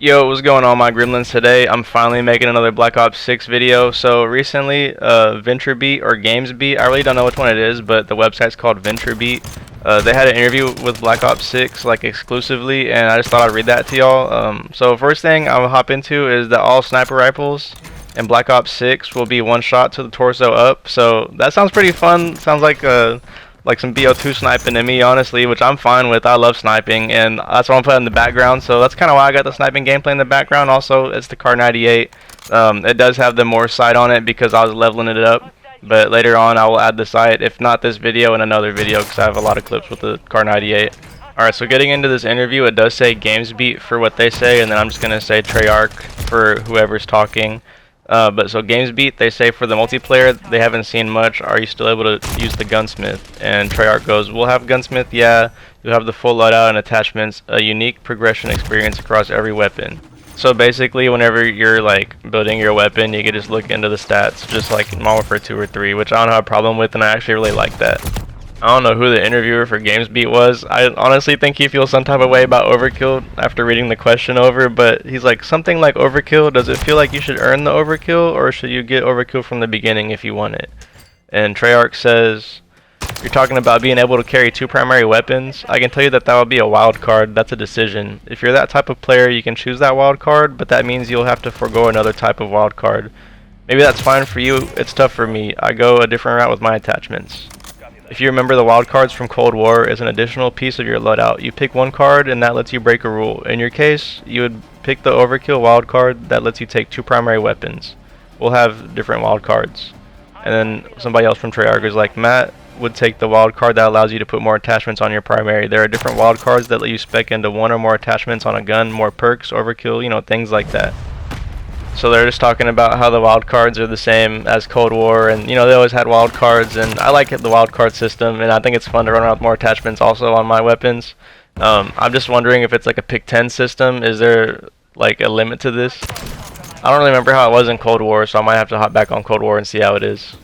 Yo, what's going on, my gremlins? Today I'm finally making another Black Ops 6 video. So recently, VentureBeat or GamesBeat, I really don't know which one it is, but the website's called VentureBeat. They had an interview with Black Ops 6 like exclusively, and I just thought I'd read that to y'all. So first thing I'll hop into is that all sniper rifles in Black Ops 6 will be one shot to the torso up. So that sounds pretty fun. Sounds like some BO2 sniping to me, honestly, which I'm fine with. I love sniping, and that's what I'm putting in the background. So that's kind of why I got the sniping gameplay in the background. Also, it's the Car 98. It does have the more sight on it because I was leveling it up. But later on, I will add the sight, if not this video, in another video, because I have a lot of clips with the Car 98. Alright, so getting into this interview, it does say GamesBeat for what they say, and then I'm just going to say Treyarch for whoever's talking. But so GamesBeat, they say for the multiplayer, they haven't seen much. Are you still able to use the gunsmith? And Treyarch goes, we'll have gunsmith, yeah. You'll have the full loadout and attachments, a unique progression experience across every weapon. So basically, whenever you're like building your weapon, you can just look into the stats, just like in Modern Warfare 2 or 3, which I don't have a problem with, and I actually really like that. I don't know who the interviewer for GamesBeat was. I honestly think he feels some type of way about overkill after reading the question over, but he's like, something like overkill, does it feel like you should earn the overkill, or should you get overkill from the beginning if you want it? And Treyarch says, you're talking about being able to carry two primary weapons. I can tell you that that would be a wild card. That's a decision. If you're that type of player, you can choose that wild card, but that means you'll have to forego another type of wild card. Maybe that's fine for you. It's tough for me. I go a different route with my attachments. If you remember, the wild cards from Cold War is an additional piece of your loadout. You pick one card and that lets you break a rule. In your case, you would pick the overkill wild card that lets you take two primary weapons. We'll have different wild cards. And then somebody else from Treyarch is like, Matt would take the wild card that allows you to put more attachments on your primary. There are different wild cards that let you spec into one or more attachments on a gun, more perks, overkill, things like that. So they're just talking about how the wild cards are the same as Cold War, and they always had wild cards, and I like the wild card system, and I think it's fun to run around with more attachments also on my weapons. I'm just wondering if it's like a pick 10 system. Is there like a limit to this? I don't really remember how it was in Cold War, so I might have to hop back on Cold War and see how it is.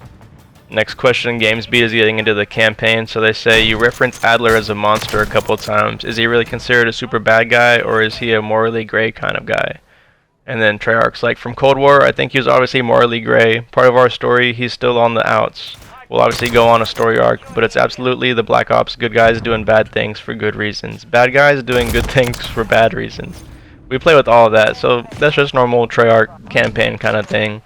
Next question, GamesBeat is getting into the campaign, so they say you reference Adler as a monster a couple times. Is he really considered a super bad guy, or is he a morally gray kind of guy? And then Treyarch's like, from Cold War, I think he was obviously morally gray. Part of our story, he's still on the outs. We'll obviously go on a story arc, but it's absolutely the Black Ops good guys doing bad things for good reasons. Bad guys doing good things for bad reasons. We play with all of that, so that's just normal Treyarch campaign kind of thing.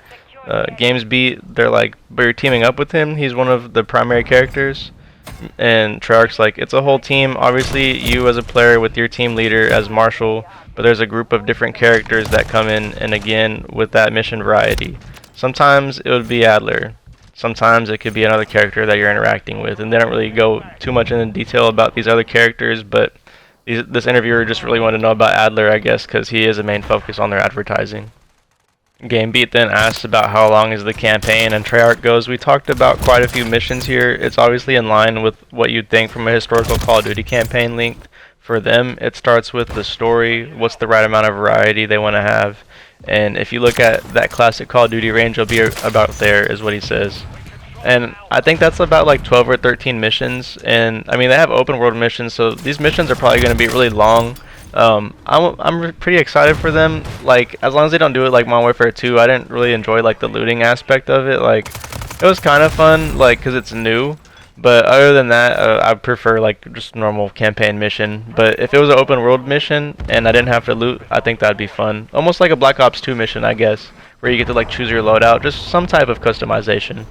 GamesBeat, they're like, but you're teaming up with him, he's one of the primary characters. And Treyarch's like, it's a whole team. Obviously, you as a player with your team leader as Marshall, but there's a group of different characters that come in, and again, with that mission variety. Sometimes it would be Adler. Sometimes it could be another character that you're interacting with, and they don't really go too much into detail about these other characters, but this interviewer just really wanted to know about Adler, I guess, because he is a main focus on their advertising. GameBeat then asks about how long is the campaign, and Treyarch goes, we talked about quite a few missions here. It's obviously in line with what you'd think from a historical Call of Duty campaign length. For them, it starts with the story, what's the right amount of variety they want to have, and if you look at that classic Call of Duty range, it'll be about there, is what he says. And I think that's about like 12 or 13 missions, and I mean, they have open world missions, so these missions are probably going to be really long. I'm pretty excited for them, like, as long as they don't do it like Modern Warfare 2. I didn't really enjoy like the looting aspect of it. Like, it was kind of fun, like, because it's new, but other than that, I prefer like just normal campaign mission. But if it was an open world mission and I didn't have to loot, I think that'd be fun, almost like a Black Ops 2 mission, I guess, where you get to like choose your loadout, just some type of customization.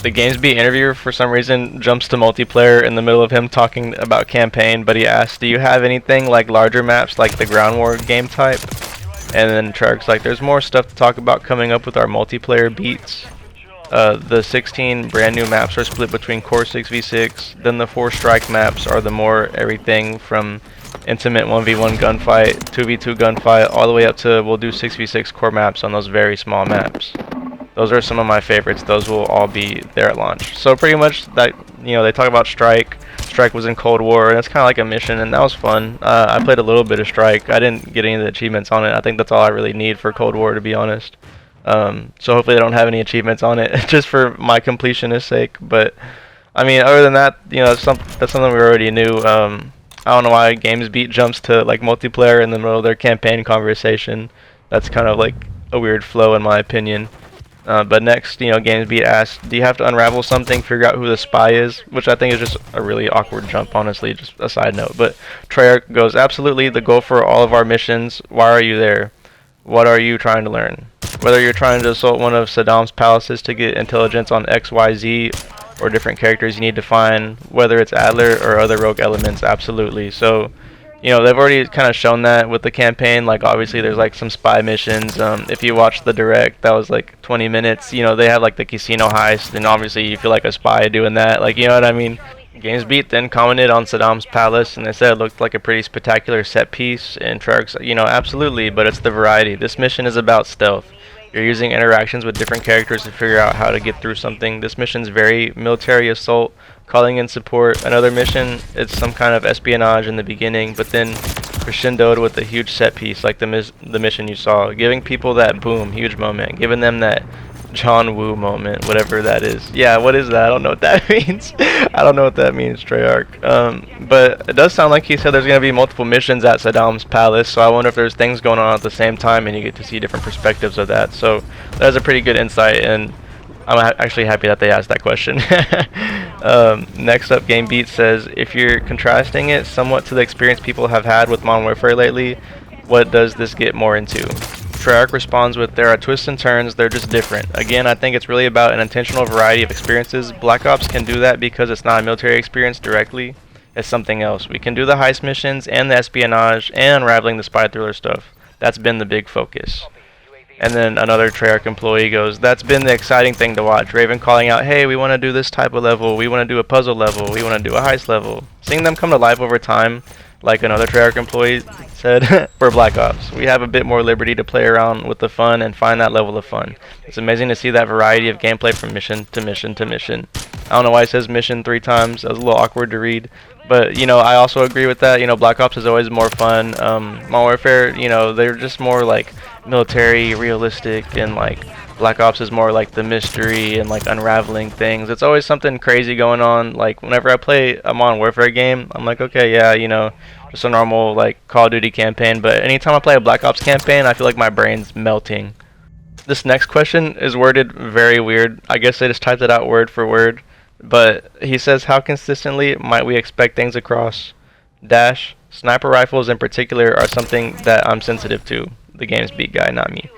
The GamesBeat interviewer, for some reason, jumps to multiplayer in the middle of him talking about campaign, but he asks, do you have anything like larger maps like the ground war game type? And then Treyarch's like, there's more stuff to talk about coming up with our multiplayer beats. The 16 brand new maps are split between core 6v6, then the 4 strike maps are the more everything from intimate 1v1 gunfight, 2v2 gunfight, all the way up to we'll do 6v6 core maps on those very small maps. Those are some of my favorites. Those will all be there at launch. So pretty much that, they talk about Strike. Strike was in Cold War, and it's kind of like a mission, and that was fun. I played a little bit of Strike. I didn't get any of the achievements on it. I think that's all I really need for Cold War, to be honest. So hopefully I don't have any achievements on it, just for my completionist sake. But I mean, other than that, that's something we already knew. I don't know why GamesBeat jumps to like multiplayer in the middle of their campaign conversation. That's kind of like a weird flow in my opinion. But next, GamesBeat asks, do you have to unravel something, figure out who the spy is? Which I think is just a really awkward jump, honestly, just a side note. But Treyarch goes, absolutely, the goal for all of our missions. Why are you there? What are you trying to learn? Whether you're trying to assault one of Saddam's palaces to get intelligence on XYZ, or different characters you need to find, whether it's Adler or other rogue elements, absolutely. So, they've already kind of shown that with the campaign. Like, obviously, there's like some spy missions. If you watch the direct, that was like 20 minutes. They have like the casino heist, and obviously you feel like a spy doing that. Like, you know what I mean? GamesBeat then commented on Saddam's palace, and they said it looked like a pretty spectacular set piece. And Treyarch's, absolutely, but it's the variety. This mission is about stealth. You're using interactions with different characters to figure out how to get through something. This mission's very military assault, calling in support. Another mission, it's some kind of espionage in the beginning, but then crescendoed with a huge set piece like the mission you saw, giving people that boom, huge moment, giving them that John Woo moment, whatever that is. Yeah, what is that? I don't know what that means. I don't know what that means, Treyarch. But it does sound like he said there's going to be multiple missions at Saddam's palace, so I wonder if there's things going on at the same time and you get to see different perspectives of that. So that's a pretty good insight, and I'm actually happy that they asked that question. Next up, GameBeat says, if you're contrasting it somewhat to the experience people have had with Modern Warfare lately, what does this get more into? Treyarch responds with, there are twists and turns, they're just different. Again, I think it's really about an intentional variety of experiences. Black Ops can do that because it's not a military experience directly. It's something else. We can do the heist missions and the espionage and unraveling the spy thriller stuff. That's been the big focus. And then another Treyarch employee goes, that's been the exciting thing to watch. Raven calling out, hey, we want to do this type of level, we want to do a puzzle level, we want to do a heist level. Seeing them come to life over time, like another Treyarch employee said, for Black Ops. We have a bit more liberty to play around with the fun and find that level of fun. It's amazing to see that variety of gameplay from mission to mission to mission. I don't know why it says mission 3 times. That was a little awkward to read. But, I also agree with that. Black Ops is always more fun. Modern Warfare, they're just more like military, realistic, and like Black Ops is more like the mystery and like unraveling things. It's always something crazy going on. Like whenever I play a Modern Warfare game, I'm like, okay, yeah, just a normal like Call of Duty campaign. But anytime I play a Black Ops campaign, I feel like my brain's melting. This next question is worded very weird. I guess they just typed it out word for word. But he says, how consistently might we expect things across? Dash, sniper rifles in particular are something that I'm sensitive to. The GamesBeat guy, not me.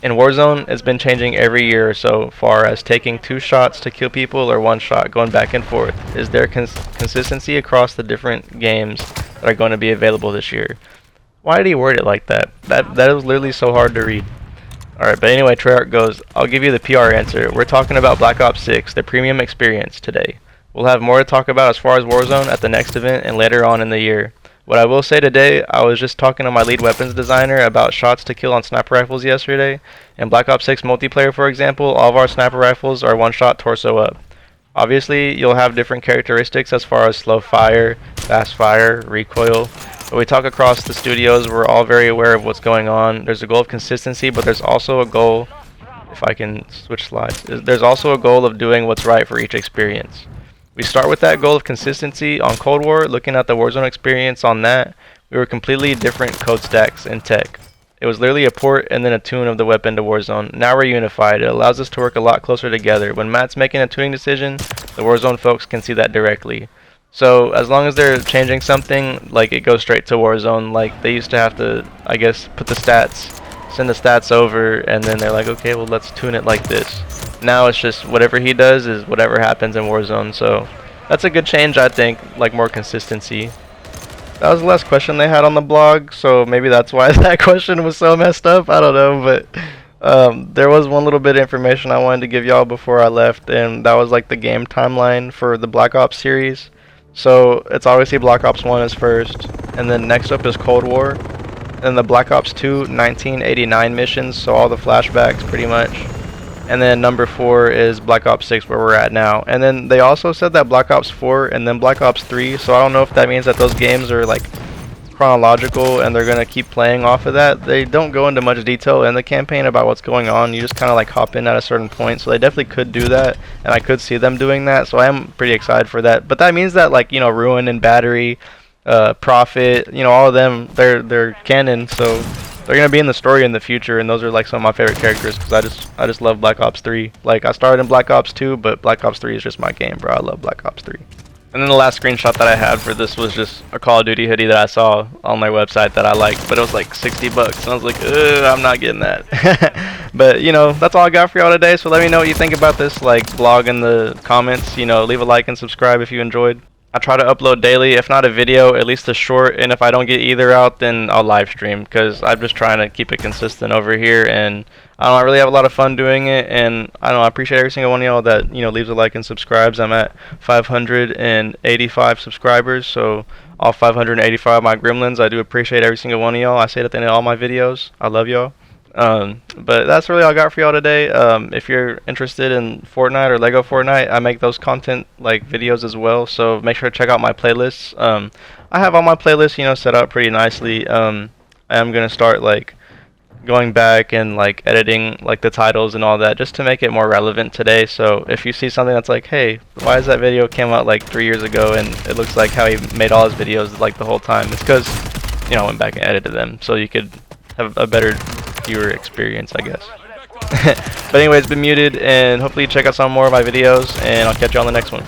In Warzone, it's been changing every year or so, far as taking 2 shots to kill people or 1 shot, going back and forth. Is there consistency across the different games that are going to be available this year? Why did he word it like that? That was literally so hard to read. Alright, but anyway, Treyarch goes, I'll give you the PR answer. We're talking about Black Ops 6, the premium experience, today. We'll have more to talk about as far as Warzone at the next event and later on in the year. What I will say today, I was just talking to my lead weapons designer about shots to kill on sniper rifles yesterday. In Black Ops 6 multiplayer, for example, all of our sniper rifles are 1-shot torso up. Obviously, you'll have different characteristics as far as slow fire, fast fire, recoil. But we talk across the studios, we're all very aware of what's going on. There's a goal of consistency, but there's also a goal, if I can switch slides, there's also a goal of doing what's right for each experience. We start with that goal of consistency on Cold War, looking at the Warzone experience on that. We were completely different code stacks and tech. It was literally a port and then a tune of the weapon to Warzone. Now we're unified. It allows us to work a lot closer together. When Matt's making a tuning decision, the Warzone folks can see that directly. So as long as they're changing something, like it goes straight to Warzone. Like they used to have to, I guess, put the stats, send the stats over, and then they're like, okay, well let's tune it like this. Now it's just whatever he does is whatever happens in Warzone. So that's a good change, I think, like more consistency. That was the last question they had on the blog, so maybe that's why that question was so messed up. I don't know, but there was one little bit of information I wanted to give y'all before I left, and that was like the game timeline for the Black Ops series. So it's obviously Black Ops 1 is first, and then next up is Cold War, and the Black Ops 2 1989 missions, so all the flashbacks pretty much. And then number 4 is Black Ops 6, where we're at now. And then they also said that Black Ops 4 and then Black Ops 3, so I don't know if that means that those games are like chronological and they're going to keep playing off of that. They don't go into much detail in the campaign about what's going on. You just kind of like hop in at a certain point, so they definitely could do that, and I could see them doing that, so I am pretty excited for that. But that means that, like, you know, Ruin and Battery Prophet, you know, all of them, they're canon, so they're gonna be in the story in the future, and those are like some of my favorite characters because I just love Black Ops 3. Like I started in Black Ops 2, but Black Ops 3 is just my game, bro. I love Black Ops 3. And then the last screenshot that I had for this was just a Call of Duty hoodie that I saw on their website that I liked, but it was like 60 bucks, and I was like, I'm not getting that. But you know, that's all I got for y'all today. So let me know what you think about this, like blog in the comments. You know, leave a like and subscribe if you enjoyed. I try to upload daily, if not a video, at least a short, and if I don't get either out, then I'll live stream, because I'm just trying to keep it consistent over here, and I really have a lot of fun doing it, and I appreciate every single one of y'all that, you know, leaves a like and subscribes. I'm at 585 subscribers, so all 585 of my gremlins, I do appreciate every single one of y'all. I say it at the end of all my videos. I love y'all. But that's really all I got for y'all today. If you're interested in Fortnite or Lego Fortnite, I make those content like videos as well, so make sure to check out my playlists. I have all my playlists, you know, set up pretty nicely. I am gonna start like going back and like editing like the titles and all that just to make it more relevant today. So if you see something that's like, hey, why is that video came out like 3 years ago and it looks like how he made all his videos like the whole time, it's because, you know, I went back and edited them so you could have a better viewer experience, I guess. But anyways, been muted, and hopefully you check out some more of my videos, and I'll catch you on the next one.